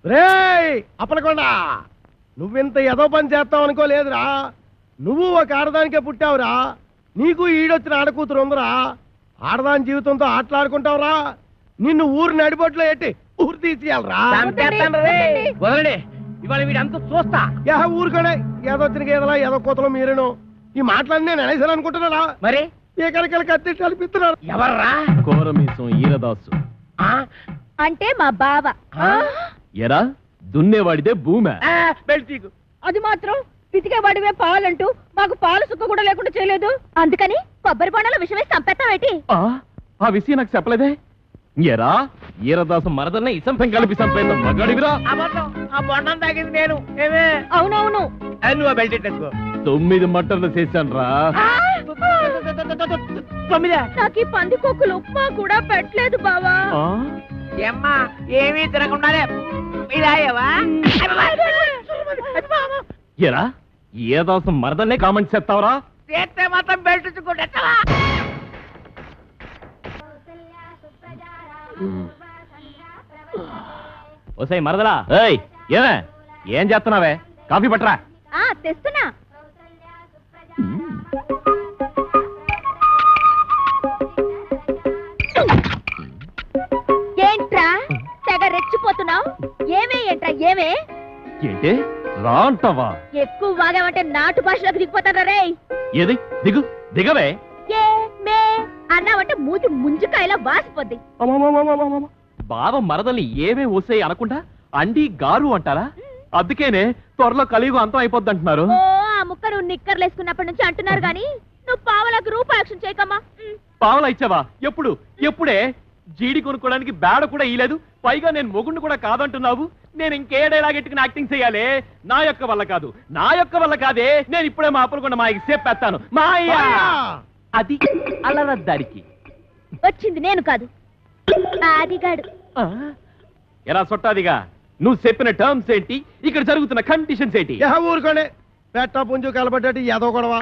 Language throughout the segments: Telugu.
రేయ్ అప్పలకొండా, నువ్వింత ఏదో పని చేస్తావు అనుకోలేదురా. నువ్వు ఒక ఆడదానికే పుట్టావురా. నీకు ఈడొచ్చిన ఆడకూతురు ఉందిరా. ఆడదాని జీవితంతో ఆటలాడుకుంటావురా. నిన్ను ఊరు నడిబొట్లో ఎట్టి ఊరు తీసేయాలరా. ఇవాళ వీడంతా చూస్తా. ఊరుకోడే, ఏదో వచ్చిన గేదలా ఏదో కూతలు మీరేను. ఈ మాటలన్నీ నేను అనేసాను అనుకుంటున్నారా? మరి ఏకరకల కత్తి కల్పిస్తున్నారు. ఎవర్రా? కోరమీసం ఈరదాసు అంటే మా బావ. ఎరా దున్నేవాడిదే భూమి. బెల్టీకు అది మాత్రం పితికేవాడివే పాలంటూ మాకు పాలు సుక్క కూడా లేకుండా చేయలేదు. అందుకని కొబ్బరి బొండలో విషమేసి చంపేస్తావేటి? ఆ విషయం నాకు చెప్పలేదే. ఎరా ఈరదాసు మరదల్ని ఇసంపం కలిపి చంపేందు మగాడివిరా. ఆ బొండం తాగింది నేను. ఏమే? అవునవును. నువ్వు బెల్ట్ ఎట్టేసుకో. 9 మటర్లు చేశాను రా. 9? నాకు ఈ పందికొక్కులు ఉప్మా కూడా పెట్టలేదు బావా. ఏమ్మా ఏమీ తినకుండానే ఇలాయవా? ఎరా ఈరదాసు మరదల్నే కామెంట్ చేస్తావరా? చేస్తే మాత్రం బెల్ట్ చుక్కుంటా. ఓసై మరదలా, ఏమే ఏం చేస్తున్నావే? కాఫీ పట్టరా. తెస్తున్నా. ఏంట్రా తెగ రెచ్చిపోతున్నావు? ఏమే ఏంట్రా ఏమే? ఏంటి రా అంటావా? ఎక్కువ వాగామంటే నాటు భాషలోకి దిగిపోతారా రే? ఏది దిగు దిగవే. ఏ మే అన్నావంటే మూతి ముంజుకాయలా వాసిపోద్ది. బావ మరదల్ని ఏమే ఓసే అనకుండా అండి గారు అంటారా? అందుకేనే త్వరలో కలియుగం అంతం అయిపోద్ది అంటున్నారు. ఓ ఆ ముక్క నువ్వు నిక్కర్లు వేసుకున్నప్పటి నుంచి అంటున్నారు గాని నువ్వు పావలకు రూపాయక్షం చేయకమ్మా. పావలా ఇచ్చావా? ఎప్పుడు? ఎప్పుడే? జీడి కొనుక్కోడానికి బేడ కూడా ఇయ్యలేదు. పైగా నేను మొగుండు కూడా కాదంటున్నావు. నేను ఇంకేడేలాగెట్టుకుని యాక్టింగ్ చేయాలి? నా యొక్క వల్ల కాదు, నా యొక్క వల్ల కాదే. నేను ఇప్పుడే మా అప్పలకొండ మాయకి చెప్పేస్తాను. మాయా అది అల్లరద్దారికి వచ్చింది నేను కాదు, ఆదిగాడు. ఎలా సొట్టాదిగా? నువ్వు చెప్పిన టర్మ్స్ ఏంటి? ఇక్కడ జరుగుతున్న కండిషన్స్ ఏంటి? ఊరుకోండి. పెట్ట పుంజు కలబడ్డట్టు ఏదో గొడవ.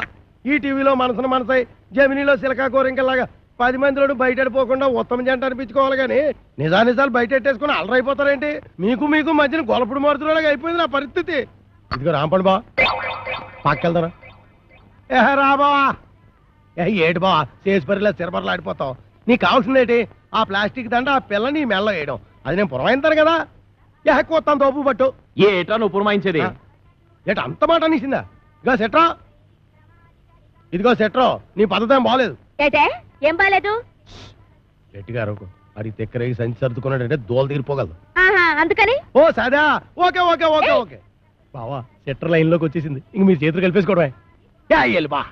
ఈ టీవీలో మనసును మనసై, జమినీలో సిలకా కోరింకల్లాగా 10 మందిలో బయటపోకుండా ఉత్తమ జంట అనిపించుకోవాలి కానీ నిజాలు బయట పెట్టేసుకుని అలరైపోతారేంటి? మీకు మధ్యన గొలపుడు మారుతున్నలాగా అయిపోయింది నా పరిస్థితి. ఇదిగో రాంపండు బా, పక్కెళ్తారా? రా బావా. ఏటి బావా చేసిపరిలా సిరబర్లు ఆడిపోతావు. నీకు కావాల్సిందేంటి? ఆ ప్లాస్టిక్ దండ ఆ పిల్ల నీ మెల్ల వేయడం. అది నేను పురమాయింతాను కదా. కొత్తాను తోపు పట్టు. ఏటా నువ్వు పురమాయించేది? ఏట అంత మాట అనేసిందా? ఇదిగో సెట్రా, ఇదిగో సెట్రో, నీ పద్ధతి ఏం బాగలేదు. ఏటే ఏం బాలేదు? గట్టిగా అరకు. అది తెక్కరేగి సంచి సర్దుకున్నాడంటే దోలు తీరిపోగలదు. అందుకని ఓ సదా. ఓకే ఓకే ఓకే ఓకే బావా, సెట్టర్ లైన్ లోకి వచ్చేసింది. ఇంక మీరు చేతులు కలిపేసుకోవడమే. బా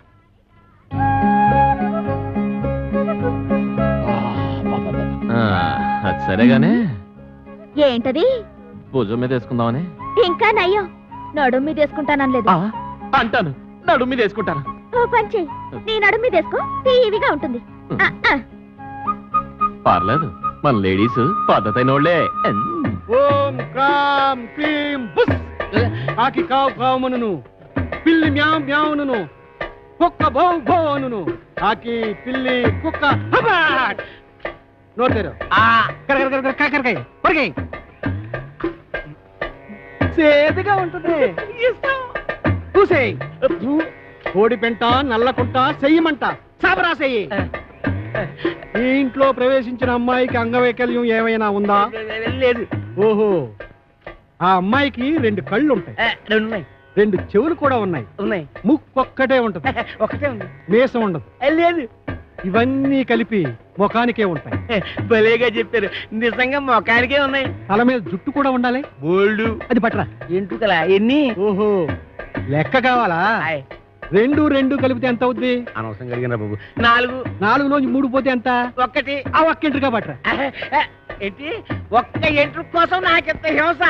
అది సరేగానే. ఏంటది? భుజం మీద వేసుకుందామని. ఇంకా నయ్యం, నడుము మీద వేసుకుంటానలేదు. అంటాను, నడుము మీద వేసుకుంటాను. ఓ పంచి, నీ నడుము మీద వేసుకో, టీవీగా ఉంటుంది. పర్లేదు, మన లేడీస్ పద్ధతైన వాళ్ళే. ఓం క్రాం క్లీం బుస్. కాకి కావు కావుమనును, పిల్లి మ్యావ్ మ్యావును, కుక్క భౌ భౌ అనును. కాకి పిల్లి కుక్క హబాట్. నోటేరు కాకరకాయ కొరకాయ సేదుగా ఉంటుంది. చూసేయి. కోడి పెంట నల్లకుంట చెయ్యమంట సాబరా చెయ్యి. ఈ ఇంట్లో ప్రవేశించిన అమ్మాయికి అంగవైకల్యం ఏమైనా ఉందా? లేదు. ఓహో, ఆ అమ్మాయికి 2 కళ్ళు ఉంటాయి, 2 చెవులు కూడా ఉన్నాయి, ముక్కొక్కటే ఉంటది, ఒకటే ఉంది, మీసం ఉండదు. లేదు. ఇవన్నీ కలిపి ముఖానికే ఉంటాయి. భలేగా చెప్పారు. నిజంగా ముఖానికే ఉన్నాయి. తల మీద జుట్టు కూడా ఉండాలి. బోల్డు. అది పట్టరా. ఎంటుకలా ఎన్ని? ఓహో, లెక్క కావాలా? 2 కలిపితే ఎంత అవుద్ది? అనవసరం కలిగిన బాబు. 4. 4లోంచి 3 పోతే ఎంత? 1. ఆ ఒక్క ఎంట్రుగా పట్టరా. ఏంటి? ఒక్క ఎంట్రు కోసం నాకెంత హింస.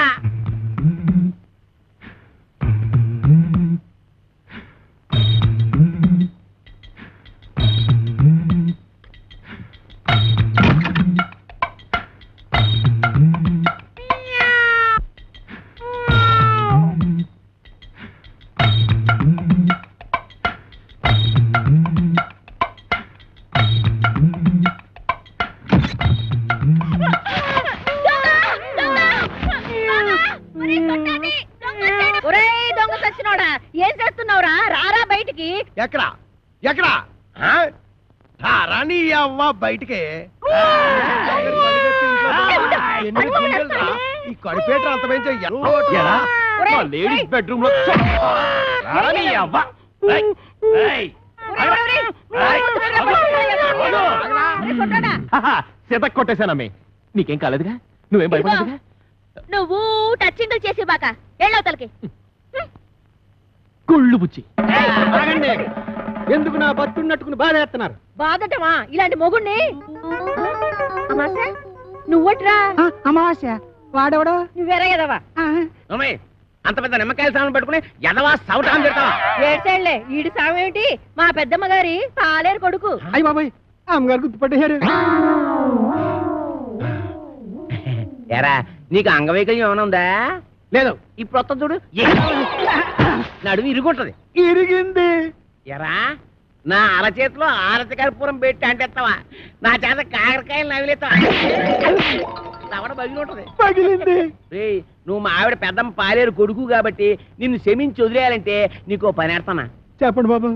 ఒరేయ్ దొంగ సచ్చినోడా, ఏం చేస్తున్నావురా? రారా బయటికి. ఎక్కడా ఎక్కడా రాని అవ్వ బయటికి ఎన్ని గుండెలురా? ఈ కడిపేట అంత పెంచే ఎరా? మా లేడీస్ బెడ్రూమ్ లో రాని అవ్వ. ఏయ్, ఏయ్. సీత కొట్టేశానమ్మే. నీకేం కాలేదుగా? నువ్వేం భయపడదుగా? నువ్వు టచ్చింగ్ చేసి బాక ఎళ్ళవతలకి. కుళ్ళు బుచ్చి. ఆగండి. ఎందుకు నా బతున్నట్టుకుని బాధ వేస్తున్నారు? బాధటమా ఇలాంటి మొగుణ్ణి? అమాసా నువ్వట్రా? అమావాస్య వాడెవడో నువ్వేరా ఎదవా? అంత పెద్ద నిమ్మకాయల సామాన్ పట్టుకుని ఎదవా సౌటాన్ని పెడతావా? ఏడ్చేళ్లే, ఈడి సామేమిటి? మా పెద్దమ్మ గారి పాలేరు కొడుకు. అయ్యి బాబాయ్, అమ్మగారు గుర్తుపట్టేశారు. ఎరా నీకు అంగవైకల్యం ఏమైనా ఉందా? లేదు. ఇప్పుడు వస్తా చూడు, నడుము ఇరుగుంటది. ఇరిగింది. ఎరా నా అరచేతిలో ఆరతి కర్పూరం పెట్టి అంటేస్తావా? నా చేత కాకరకాయలు నవిలేస్తావా? తవడ బగిలి ఉంటది. పగిలింది. రేయ్, నువ్వు మా ఆవిడ పెద్దమ్మ పాలేరు కొడుకు కాబట్టి నిన్ను క్షమించి వదిలేయాలంటే నీకు పని ఎడతానా? చెప్పండి బాబు.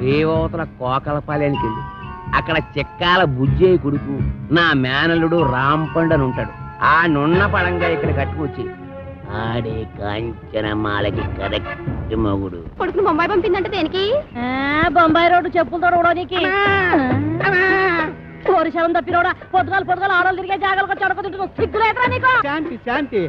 రేవతల కోకలపాలెనికి వెళ్ళి అక్కడ చెక్కాల బుజ్జయ్య కొడుకు నా మేనల్లుడు రాంపండు అని ఉంటాడు. ఆ నున్న పడంగా ఇక్కడ కట్టుకొచ్చి ఆడే కాంచనమాలకి కరెక్ట్ మొగుడు. కొడుకును బొంబాయి పంపిందంటే దేనికి? బొంబాయి రోడ్డు చెప్పులతో రోడానికి. కోరిశలం తప్పినోడా, పొద్దుగాలు ఆడలు తిరిగే జాగాలకు చడక సిగ్గులేదురా నీకు? శాంతి శాంతి.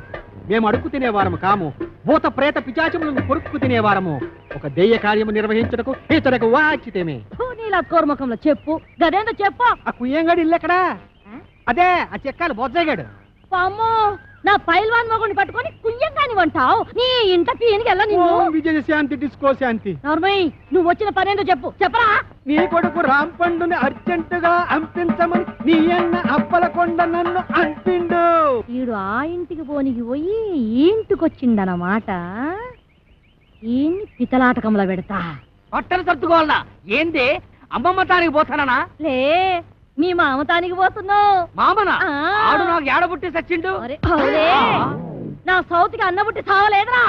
మేము అడుక్కు తినేవారము కాము. భూత ప్రేత పిచాచములను కొరుక్కు తినేవారము. ఒక దెయ్య కార్యము నిర్వహించటకు ఇతరకు వాచితేమే. నీలా కోర్ముఖంలో చెప్పు, గదేందో చెప్పు. ఆ కుయ్యంగాడు ఇల్లెక్కడా? అదే ఆ చెక్కాలు బొజ్జగాడు. అమ్మో, నా పైల్వాన్ మొగుడిని పట్టుకొని కుయ్యంగాని వంటావు. నీ ఇంట పీనికి వెళ్ళ నిన్ను. విజయ శాంతి డిస్కో శాంతి. నార్మయ్య, నువ్వు వచ్చిన పనేందో చెప్పు. చెప్పరా? నీ కొడుకు రాంపండుని అర్జెంటుగా అంపించమని నీ అన్న అప్పలకొండ నన్ను అంపిండు. వీడు ఆ ఇంటికి పోనికి పోయి ఈ ఇంటికొచ్చిండనమాట. ఈయన్ని పితలాటకంలో పెడతా. పట్టలు సర్దుకోవాలనా? ఏంది అమ్మమ్మ తానికి పోతానా? లే, మీ మామతానికి పోతున్నావు. మామనా? ఆ. ఆడు నాకు ఏడబుట్టి సచ్చిండు. అరే, అవులే. నా సౌతికి అన్నబుట్టి సావలేదురా.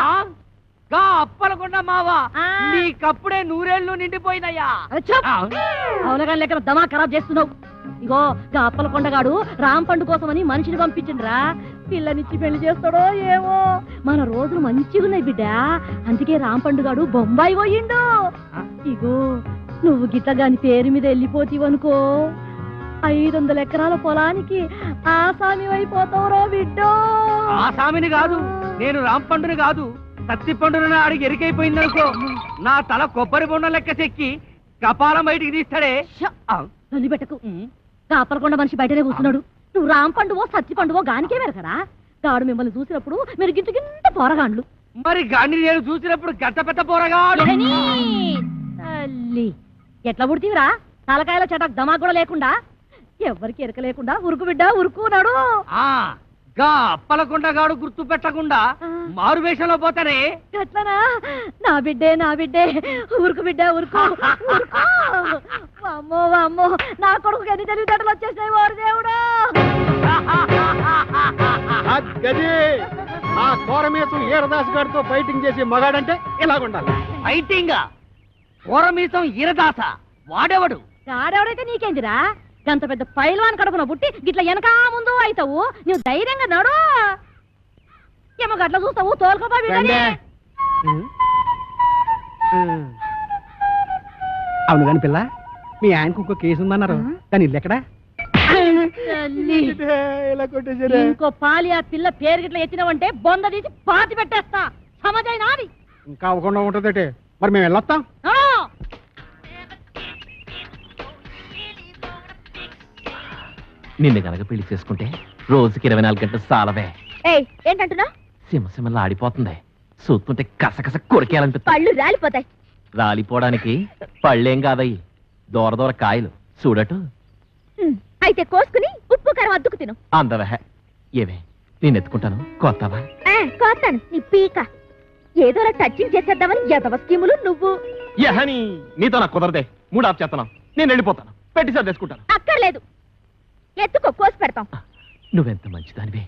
గా అప్పలకుండా మావా, ఆ. నీకప్పుడే నూరేళ్లు నిండిపోయినయ్యా. అరే, చెప్. అవునగా లెక్క దమా ఖరాబ్ చేస్తున్నావు. ఇగో గా అప్పలకొండగాడు రాంపండు కోసమని మనిషిని పంపించిండ్రా. పిల్లనిచ్చి పెళ్లి చేస్తాడో ఏమో. మన రోజులు మంచిగున్నాయి బిడ్డ. అందుకే రాంపండుగాడు బొంబాయి పోయిండు. ఇగో నువ్వు గిట్టగాని పేరు మీద వెళ్ళిపోతీవనుకో, 500 ఎకరాల పొలానికి ఆసామి అయిపోతావురో బిడ్డో. ఆ సామిని కాదు, నేను రాంపండుని కాదు, సత్తి పండుని అడిగి ఎరికైపోయిందనుకో, నా తల కొబ్బరి బొండం లెక్క చెక్కి కపాలం బయటికి తీస్తాడే. తల్లి పెట్టకు. కాపలకొండ మనిషి బయటనే కూర్చున్నాడు. నువ్వు రాంపండువో సత్తి పండువో గానికే మెరకరా? గాడు మిమ్మల్ని చూసినప్పుడు మీరు గింత గింత పోరగాండ్లు. మరి గాని నేను చూసినప్పుడు గంట పెద్ద పోరగా ఏని? తల్లి ఎట్లా పుడితీవిరా? తలకాయల చటక్ దమా కూడా లేకుండా, ఎవరికి ఎరక లేకుండా ఉరుకు బిడ్డ ఉరుకున్నాడు. గా అప్పలకొండగాడు గుర్తు పెట్టకుండా మారు వేషంలో పోతానే. ఎట్లనా? నా బిడ్డే ఉరుకు బిడ్డ ఉరుకు ఉరుకు. అమ్మో అమ్మో, నా కొడుకు ఎన్ని తెలివితేటలు వచ్చేసాయి ఓరు దేవుడు. గది ఆ కోరమేసం ఈరదాస్ గారితో ఫైటింగ్ చేసి మగాడంటే ఇలాగుండాలి. ఫైటింగ్ కోరమీసం ఈరదాస వాడెవడు? ఆడెవడైతే నీకేందిరా? గంత పెద్ద పైల్వాన్ కడుపున పుట్టి గిట్ల వెనకా ముందు అవుతావు. నువ్వు ధైర్యంగా నడు. ఏమో గట్ల చూస్తావు, తోలుకోపా బిడ్డని. అవును కాని పిల్ల, మీ ఆయనకు ఒక కేసు ఉందన్నారు. కానీ ఇల్లు ఎక్కడా? తల్లి, ఇలా కొట్టేశారు. ఇంకో పాలి ఆ పిల్ల పేరు గిట్ల ఎత్తినవంటే బొంద తీసి పాతి పెట్టేస్తా. సమజైనా అది? ఇంకా అవ్వకుండా ఉంటదటే. మరి మేము వెళ్ళొస్తాం. నడు. నిన్ను గనక పెళ్లి చేసుకుంటే రోజుకి 24 గంటలు సాలవే. ఏయ్, ఏంటంటున్నా? సింహసింహలా ఆడిపోతుంది. చూస్తుంటే కసకస కొరికేయాలనిపిస్తుంది. పళ్ళు రాలిపోతాయి. రాలిపోవడానికి పళ్ళేం కాదయ్యి, దూర దూర కాయలు చూడటు. అయితే కోసుకుని ఉప్పు కారం అద్దుకు తిను. అందవే ఏమే, నేను ఎత్తుకుంటాను. కొత్తవా? కోస్తాను నీ పీక. ఏదోలా టచింగ్ చేసేద్దామని ఎదవ స్కీములు నువ్వు. యహని నీతో నాకు కుదరదే. 3 ఆఫ్ చేస్తున్నాను. నేను వెళ్ళిపోతాను. పెట్టి సర్దేసుకుంటాను. అక్కర్లేదు, ఎత్తుకో, కోసి పెడతాం. నువ్వెంత మంచిదానివే.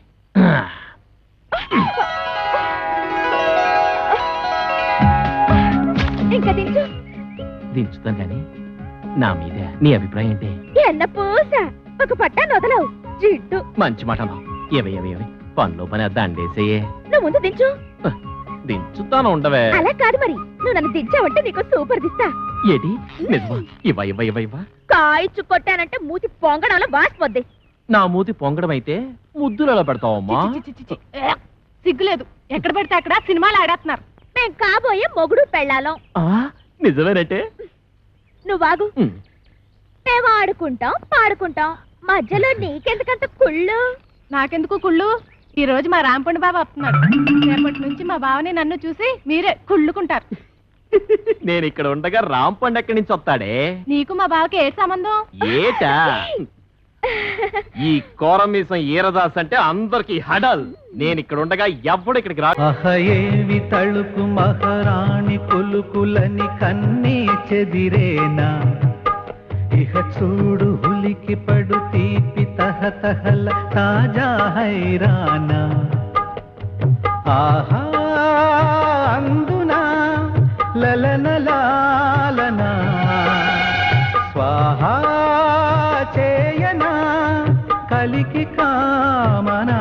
దించుతాను గాని నా మీద నీ అభిప్రాయం ఏంటి? ఎన్న పూస ఒక పట్టాన్ని వదలవు జిడ్డు. మంచి మాట అన్నావు. ఏవయ్యవి పనిలో పని దండేసేయే. నువ్వు ముందు దించు. దించుతాను ఉండవే. అలా కాదు మరి, నువ్వు నన్ను దించావంటే నీకు సూపర్ దిస్తా. ఏటి నిజమా? ఇవ్వ కాయిచ్చు కొట్టానంటే మూతి పొంగడంలో వాసిపోద్ది. నా మూతి పొంగడం అయితే ముద్దులు ఎలా పెడతావమ్మా? సిగ్గులేదు, ఎక్కడ పెడితే అక్కడ సినిమాలు ఆడేస్తున్నారు. మేం కాబోయే మొగుడు పెళ్ళాలం. నిజమేనంటే నువ్వు ఆగు. మేము ఆడుకుంటాం పాడుకుంటాం, మధ్యలో నీకెందుకంత కుళ్ళు? నాకెందుకు కుళ్ళు? ఈ రోజు మా రాంపండు బాబు వస్తున్నాడు. రేపటి నుంచి మా బావని నన్ను చూసి మీరే కుళ్ళుకుంటారు. నేను ఇక్కడ ఉండగా రాంపండు ఎక్కడి నుంచి వస్తాడే? నీకు మా బావకి ఏ సంబంధం? ఏటా ఈ కోరమీసం ఈరదాస్ అంటే అందరికి హడల్. నేను ఇక్కడ ఉండగా ఎవ్వడు ఇక్కడికి రా. అహయేవి తళుకు మహారాణి పులుకులని కన్నీ చెదిరేనా, ఇహ చూడు హులికి పడు తీపి తహతహల తాజా హైరానా. ఆహా అందునా లలనలాలనా, స్వాహా చేయనా కలికి కామనా.